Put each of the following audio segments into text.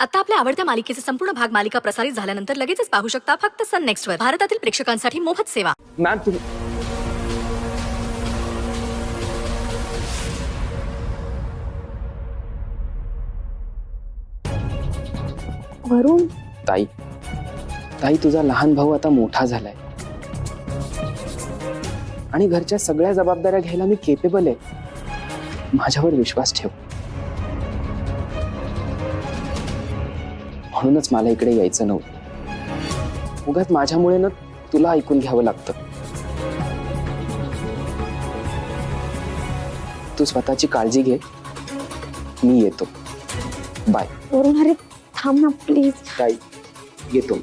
आता आपल्या आवडत्या मालिकेचे संपूर्ण भाग मालिका प्रसारित झाल्यानंतर लगेचच पाहू शकता फक्त सन नेक्स्ट वर. भारतातील प्रेक्षकांसाठी मोफत सेवा. मॅम तुम्ही वरुण, ताई ताई तुझा लहान भाऊ आता मोठा झालाय आणि घरच्या सगळ्या जबाबदाऱ्या घ्यायला मी केपेबल आहे. माझ्यावर विश्वास ठेव. म्हणूनच मला इकडे यायचं नव्हतं. उगाच माझ्यामुळे ना तुला ऐकून घ्यावं लागतं. तू स्वतःची काळजी घे. मी येतो. बाय. वरुण अरे थांब ना प्लीज. ताई येतो.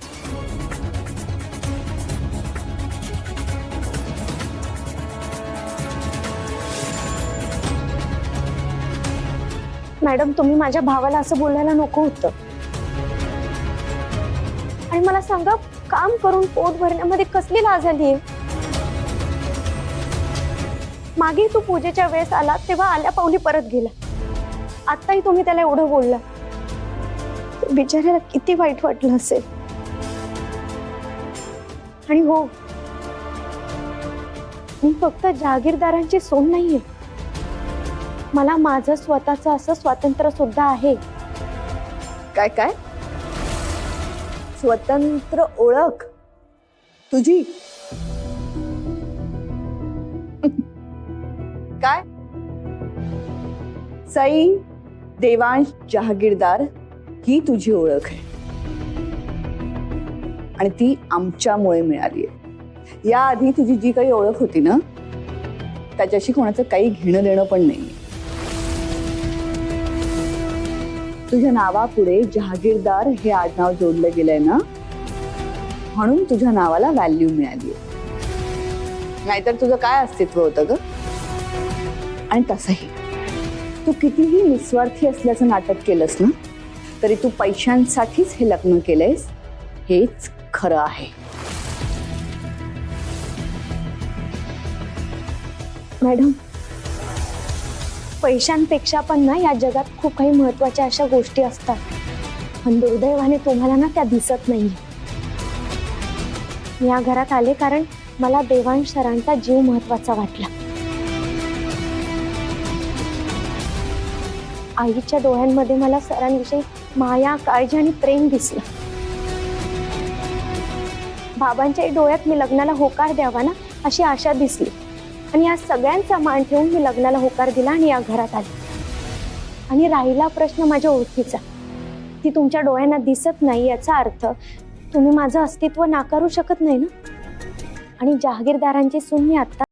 मॅडम तुम्ही माझ्या भावाला असं बोलायला नको होतं. आणि मला सांगा, काम करून पोट भरण्यामध्ये कसली लाज आली? मागे तू पूजेच्या वेळेस आला तेव्हा आल्या पावली परत गेला. आताही तुम्ही त्याला एवढं बोलला. बिचाऱ्याला किती वाईट वाटलं असेल. आणि हो, मी फक्त जहागीरदारांची सून नाहीये. मला माझं स्वतःचं असं स्वातंत्र्य सुद्धा आहे. काय काय स्वतंत्र ओळख तुझी? काय सई देवांश जहागीरदार ही तुझी ओळख आहे आणि ती आमच्यामुळे मिळाली आहे. याआधी तुझी जी काही ओळख होती ना, त्याच्याशी कोणाचं काही घेणं देणं पण नाही. तुझ्या नावापुढे जहागीरदार हे आडनाव जोडलं गेलंय ना, म्हणून तुझ्या नावाला व्हॅल्यू मिळाली. नाहीतर तुझं काय अस्तित्व होतं ग? आणि तसंही तू कितीही निस्वार्थी असल्याचं नाटक केलंस ना, तरी तू पैशांसाठीच हे लग्न केलंयस हेच खरं आहे. मॅडम, पैशांपेक्षा पण ना या जगात खूप काही महत्वाच्या अशा गोष्टी असतात. पण दुर्दैवाने तुम्हाला ना त्या दिसत नाही. मी या घरात आले कारण मला देवांश सरांचा जीव महत्वाचा वाटला. आईच्या डोळ्यांमध्ये मला सरांविषयी माया, काळजी आणि प्रेम दिसलं. बाबांच्या डोळ्यात मी लग्नाला होकार द्यावा ना अशी आशा दिसली. आणि या सगळ्यांचा मान ठेवून मी लग्नाला होकार दिला आणि या घरात आले. आणि राहिला प्रश्न माझ्या ओळखीचा, ती तुमच्या डोळ्यांना दिसत नाही याचा अर्थ तुम्ही माझं अस्तित्व नाकारू शकत नाही ना. आणि जहागीरदारांची सून मी आता